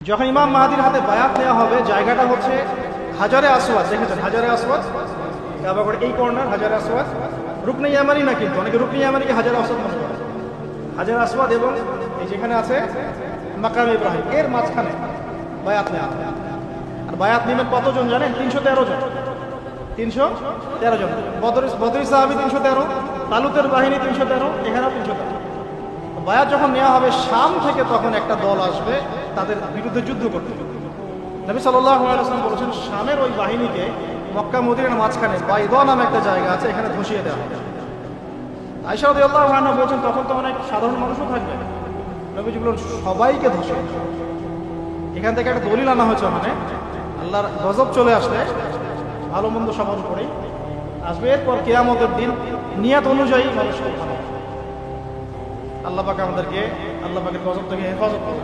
যখন ইমাম মাহাদির হাতে বায়াত নেওয়া হবে, জায়গাটা হচ্ছে হাজারে আসওয়াদ। দেখেছেন হাজারে আসওয়াদ, কাবাগড় এই কর্নার হাজারে আসওয়াদ। রুকনে ইয়ামানি না, কিন্তু অনেকে রুকনে ইয়ামানিকে হাজারে আসওয়াদ মনে করে। হাজারে আসওয়াদ এবং এই যেখানে আছে মাকাম ইব্রাহিম, এর মাঝখানে বায়াত নেওয়া হবে। আর বায়াত নেবেন কতজন জানেন? 313 জন। 313 জন। বদরি সাহাবী 313, তালুতের বাহিনী 313, এখানেও 313। বায়াত যখন নেওয়া হবে শাম থেকে, তখন একটা দল আসবে তাদের বিরুদ্ধে যুদ্ধ করতে। নবী সাল্লাল্লাহু আলাইহি ওয়াসাল্লাম বলেছেন, শামের ওই বাহিনীকে মক্কা মদিনার মাঝখানে বাইদা নামে একটা জায়গা আছে, এখানে ধসিয়ে দেওয়া হবে। আয়েশা রাদিয়াল্লাহু আনহা বলছেন, তখন তো অনেক সাধারণ মানুষও থাকবে। নবীজি বলেন, সবাইকে ধসিয়ে দেওয়া হবে। এখান থেকে একটা দলিল আনা হয়েছে, মানে আল্লাহর গজব চলে আসলে ভালো মন্দ সমান করেই আসবে। এরপর কিয়ামতের দিন নিয়াত অনুযায়ী মানুষকে ভালো। আল্লাহ পাক আমাদেরকে আল্লাহ পাকের গজব থেকে হেফাজত করুন।